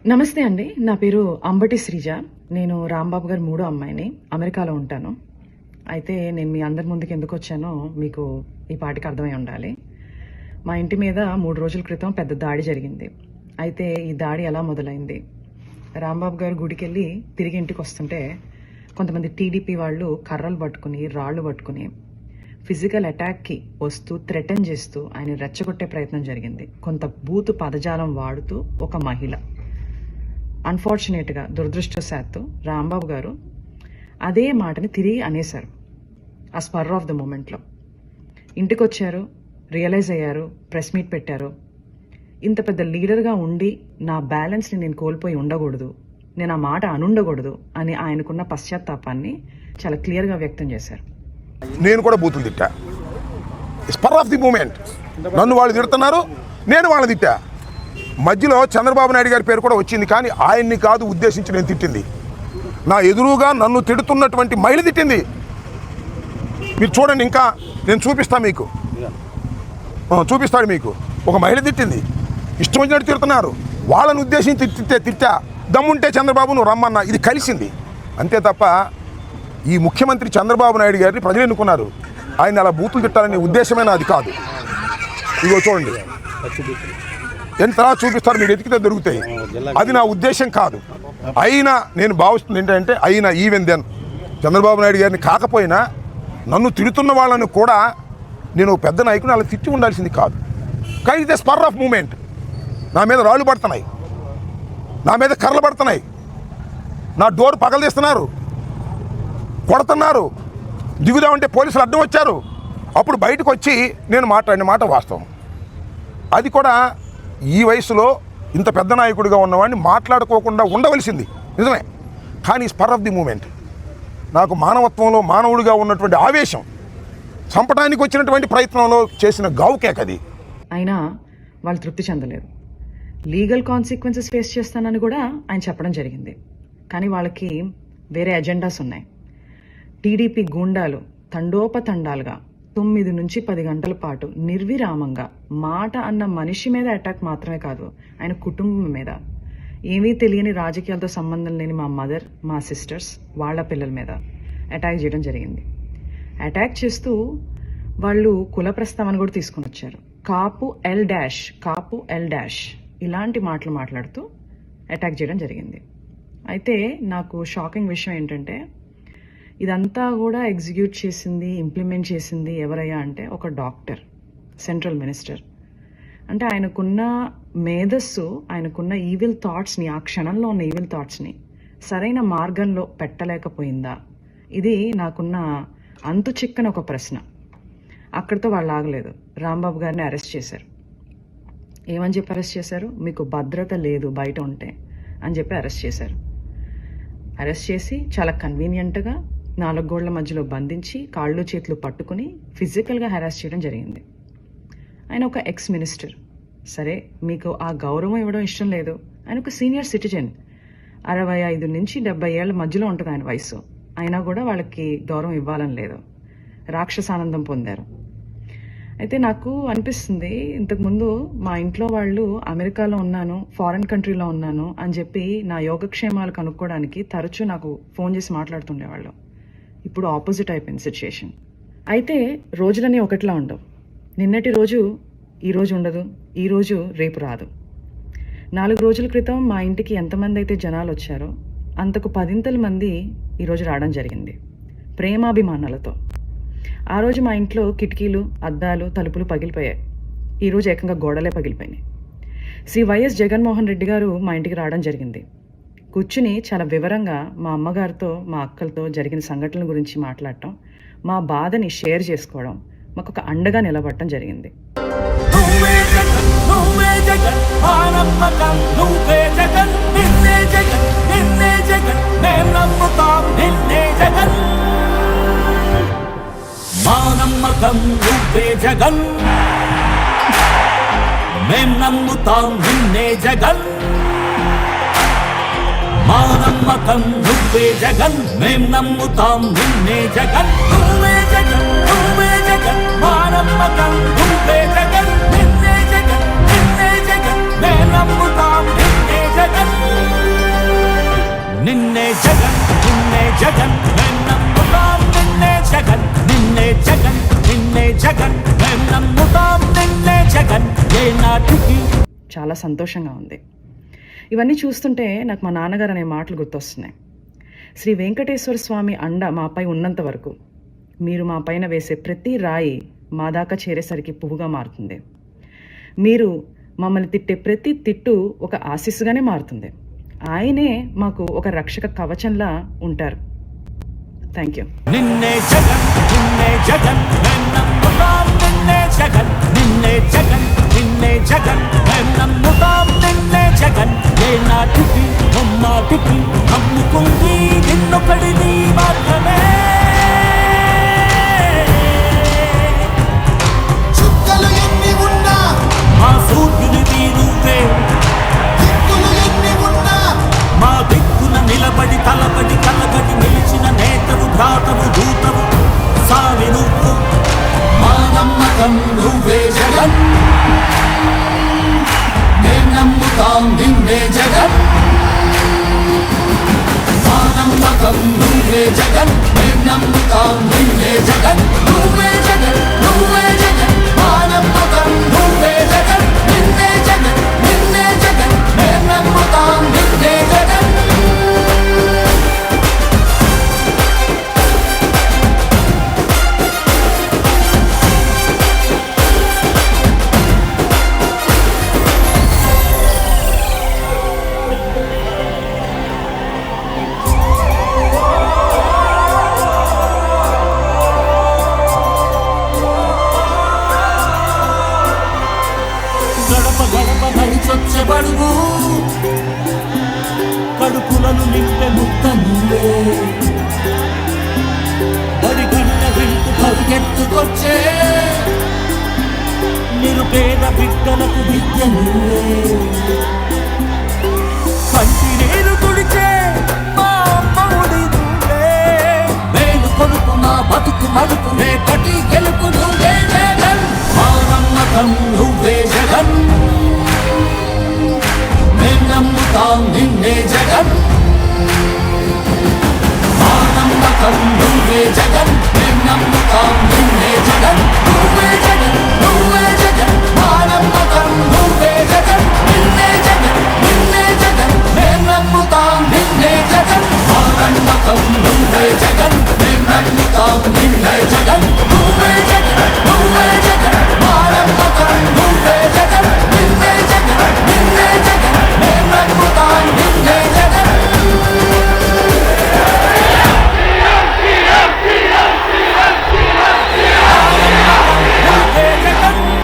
నమస్తే అండి. నా పేరు అంబటి శ్రీజ. నేను రాంబాబు గారి మూడో అమ్మాయిని. అమెరికాలో ఉంటాను. అయితే నేను మీ అందరి ముందుకు ఎందుకు వచ్చానో మీకు ఈ పాటికి అర్థమై ఉండాలి. మా ఇంటి మీద 3 రోజుల క్రితం పెద్ద దాడి జరిగింది. అయితే ఈ దాడి ఎలా మొదలైంది? రాంబాబు గారు గుడికి వెళ్ళి తిరిగి ఇంటికి వస్తుంటే కొంతమంది టీడీపీ వాళ్ళు కర్రలు పట్టుకుని, రాళ్ళు పట్టుకుని ఫిజికల్ అటాక్కి వస్తూ థ్రెటన్ చేస్తూ ఆయన రెచ్చగొట్టే ప్రయత్నం జరిగింది. కొంత బూతు పదజాలం వాడుతూ ఒక మహిళ. అన్ఫార్చునేట్గా, దురదృష్టవశాత్తు రాంబాబు గారు అదే మాటని తిరిగి అనేశారు. ఆ స్పర్ ఆఫ్ ద మూమెంట్లో ఇంటికి వచ్చారు, రియలైజ్ అయ్యారు, ప్రెస్ మీట్ పెట్టారు. ఇంత పెద్ద లీడర్గా ఉండి నా బ్యాలెన్స్ని నేను కోల్పోయి ఉండకూడదు, నేను ఆ మాట అనుండకూడదు అని ఆయనకున్న పశ్చాత్తాపాన్ని చాలా క్లియర్గా వ్యక్తం చేశారు. నేను కూడా బూతులు తిట్టా. Spur of the moment. నన్ను వాళ్ళు తిడుతున్నారు, నేను వాళ్ళని తిట్టా. మధ్యలో చంద్రబాబు నాయుడు గారి పేరు కూడా వచ్చింది, కానీ ఆయన్ని కాదు ఉద్దేశించి నేను తిట్టింది. నా ఎదురుగా నన్ను తిడుతున్నటువంటి మహిళ తిట్టింది. మీరు చూడండి, ఇంకా నేను చూపిస్తాను మీకు, చూపిస్తాడు మీకు. ఒక మహిళ తిట్టింది, ఇష్టం వచ్చినట్టు తిడుతున్నారు. వాళ్ళని ఉద్దేశించి తిట్టా. దమ్ముంటే చంద్రబాబు నువ్వు రమ్మన్నా, ఇది కలిసింది అంతే తప్ప ఈ ముఖ్యమంత్రి చంద్రబాబు నాయుడు గారిని ప్రజలు ఎన్నుకున్నారు. ఆయన అలా బూతులు తిట్టాలనే ఉద్దేశమైన అది కాదు. ఇదిగో చూడండి, ఎంత చూపిస్తారు, మీరు ఎతికితే దొరుకుతాయి. అది నా ఉద్దేశం కాదు. అయినా నేను భావిస్తుంది ఏంటంటే, అయినా ఈవెన్ దెన్ చంద్రబాబు నాయుడు గారిని కాకపోయినా నన్ను తిడుతున్న వాళ్ళని కూడా నేను పెద్ద నాయకుని అలా తిట్టి ఉండాల్సింది కాదు. కానీ ఇదే స్పర్ ఆఫ్ మూమెంట్. నా మీద రాళ్ళు పడుతున్నాయి, నా మీద కర్రలు పడుతున్నాయి, నా డోర్ పగలదీస్తున్నారు, కొడుతున్నారు. దిగుదామంటే పోలీసులు అడ్డం వచ్చారు. అప్పుడు బయటకు వచ్చి నేను మాట్లాడిన మాట వాస్తవం. అది కూడా ఈ వయసులో ఇంత పెద్ద నాయకుడిగా ఉన్నవాడిని మాట్లాడుకోకుండా ఉండవలసింది నిజమే. కానీ స్పర్ ఆఫ్ ది మూమెంట్, నాకు మానవత్వంలో మానవుడిగా ఉన్నటువంటి ఆవేశం, చంపడానికి వచ్చినటువంటి ప్రయత్నంలో చేసిన గావుకేకది. అయినా వాళ్ళు తృప్తి చెందలేదు. లీగల్ కాన్సిక్వెన్సెస్ ఫేస్ చేస్తానని కూడా ఆయన చెప్పడం జరిగింది. కానీ వాళ్ళకి వేరే ఎజెండాస్ ఉన్నాయి. టీడీపీ గూండాలు తండోపతండాలుగా 9 నుంచి 10 గంటల పాటు నిర్విరామంగా మాట అన్న మనిషి మీద అటాక్ మాత్రమే కాదు, ఆయన కుటుంబం మీద, ఏమీ తెలియని రాజకీయాలతో సంబంధం లేని మా మదర్, మా సిస్టర్స్, వాళ్ళ పిల్లల మీద అటాక్ చేయడం జరిగింది. అటాక్ చేస్తూ వాళ్ళు కుల ప్రస్తావన కూడా తీసుకుని వచ్చారు. కాపు ఎల్ డాష్ ఇలాంటి మాటలు మాట్లాడుతూ అటాక్ చేయడం జరిగింది. అయితే నాకు షాకింగ్ విషయం ఏంటంటే, ఇదంతా కూడా ఎగ్జిక్యూట్ చేసింది, ఇంప్లిమెంట్ చేసింది ఎవరయ్యా అంటే ఒక డాక్టర్, సెంట్రల్ మినిస్టర్. అంటే ఆయనకున్న మేధస్సు, ఆయనకున్న ఈవిల్ థాట్స్ని, ఆ క్షణంలో ఉన్న ఈవిల్ థాట్స్ని సరైన మార్గంలో పెట్టలేకపోయిందా? ఇది నాకున్న అంతు చిక్కని ఒక ప్రశ్న. అక్కడితో వాళ్ళు ఆగలేదు. రాంబాబు గారిని అరెస్ట్ చేశారు. ఏమని చెప్పి అరెస్ట్ చేశారు? మీకు భద్రత లేదు బయట ఉంటే అని చెప్పి అరెస్ట్ చేశారు. అరెస్ట్ చేసి చాలా కన్వీనియంట్గా 4 గోళ్ల మధ్యలో బంధించి కాళ్ళు చేతులు పట్టుకుని ఫిజికల్గా హెరాస్ చేయడం జరిగింది. ఆయన ఒక ఎక్స్ మినిస్టర్. సరే, మీకు ఆ గౌరవం ఇవ్వడం ఇష్టం లేదు. ఆయన ఒక సీనియర్ సిటిజన్, 65 నుంచి 70 ఏళ్ల మధ్యలో ఉంటుంది ఆయన వయసు. అయినా కూడా వాళ్ళకి గౌరవం ఇవ్వాలని లేదు. రాక్షసానందం పొందారు. అయితే నాకు అనిపిస్తుంది, ఇంతకుముందు మా ఇంట్లో వాళ్ళు అమెరికాలో ఉన్నాను, ఫారెన్ కంట్రీలో ఉన్నాను అని చెప్పి నా యోగక్షేమాలు కనుక్కోవడానికి తరచూ నాకు ఫోన్ చేసి మాట్లాడుతుండేవాళ్ళు. ఇప్పుడు ఆపోజిట్ అయిపోయింది సిచ్యుయేషన్. అయితే రోజులన్నీ ఒకటిలా ఉండవు. నిన్నటి రోజు ఈ రోజు ఉండదు, ఈ రోజు రేపు రాదు. 4 రోజుల క్రితం మా ఇంటికి ఎంతమంది అయితే జనాలు వచ్చారో అంతకు 10 మంది ఈరోజు రావడం జరిగింది, ప్రేమాభిమానాలతో. ఆ రోజు మా ఇంట్లో కిటికీలు, అద్దాలు, తలుపులు పగిలిపోయాయి. ఈరోజు ఏకంగా గోడలే పగిలిపోయినాయి. శ్రీ వైఎస్ జగన్మోహన్ రెడ్డి గారు మా ఇంటికి రావడం జరిగింది. కూర్చుని చాలా వివరంగా మా అమ్మగారితో, మా అక్కలతో జరిగిన సంఘటనల గురించి మాట్లాడటం, మా బాధని షేర్ చేసుకోవడం, మాకు ఒక అండగా నిలబడటం జరిగింది. మా నమ్మకం నువ్వే జగన్, మేం నమ్ముతాం నిన్నే జగన్. నువ్వే జగన్, నువ్వే జగన్, మా నమ్మకం నువ్వే జగన్, నిన్నే జగన్, నిన్నే జగన్, మేం నమ్ముతాం నిన్నే జగన్. జగన్ మేం నమ్ముతాం నిన్నే జగన్ ఏ నాటికి. చాలా సంతోషంగా ఉంది. ఇవన్నీ చూస్తుంటే నాకు మా నాన్నగారు అనే మాటలు గుర్తొస్తున్నాయి. శ్రీ వెంకటేశ్వర స్వామి అండ మాపై ఉన్నంత వరకు మీరు మా పైన వేసే ప్రతి రాయి మా దాకా చేరేసరికి పువ్వుగా మారుతుంది. మీరు మమ్మల్ని తిట్టే ప్రతి తిట్టు ఒక ఆశీస్సుగానే మారుతుంది. ఆయనే మాకు ఒక రక్షక కవచంలా ఉంటారు. Thank you. నిన్నే జగన్ నిన్నే జగన్ మేం నమ్ముతాం నిన్నే జగన్ నిన్నే జగన్ నిన్నే జగన్ మేం నమ్ముతాం నిన్నే జగన్ ఏ నాటికి ముమ్మాటికి నమ్ముకుంది నిన్నొకడిని మాత్రమే. చుక్కలు ఎన్ని ఉన్నా మా సూర్యునివి నువ్వే దిక్కులు ఎన్ని ఉన్నా మా దిక్కున నిలబడి తలబడి కలబడి నిలిచిన నేతవు భ్రాతవు దూతవు సావి నువ్వు. మా నమ్మకం నువ్వే జగన్ మేం నమ్ముతాం నిన్నే జగన్. మా నమ్మకం నువ్వే జగన్ మేం నమ్ముతాం నిన్నే జగన్ నువ్వే జగన్ నువ్వే జగన్. మా నమ్మకం నువ్వే జగన్ నిన్నే జగన్ నిన్నే జగన్ మేం నమ్ముతాం నిన్నే జగన్. గడప గడప నడిచొచ్చబడుగు కడుపులను నింపే ముక్క నువ్వే బడి గంట వింటూ పరిగెత్తుకొచ్చే నిరుపేద బిడ్డలకు విద్య నువ్వే. కంటి నీరు తుడిచే మా అమ్మఒడి నువ్వే మేలు కొడుకు మా బతుకు మడుపు రేపటి గెలుపు నువ్వే జగన్. మా నమ్మకం నువ్వే జగన్ మేం నమ్ముతాం నిన్నే జగన్.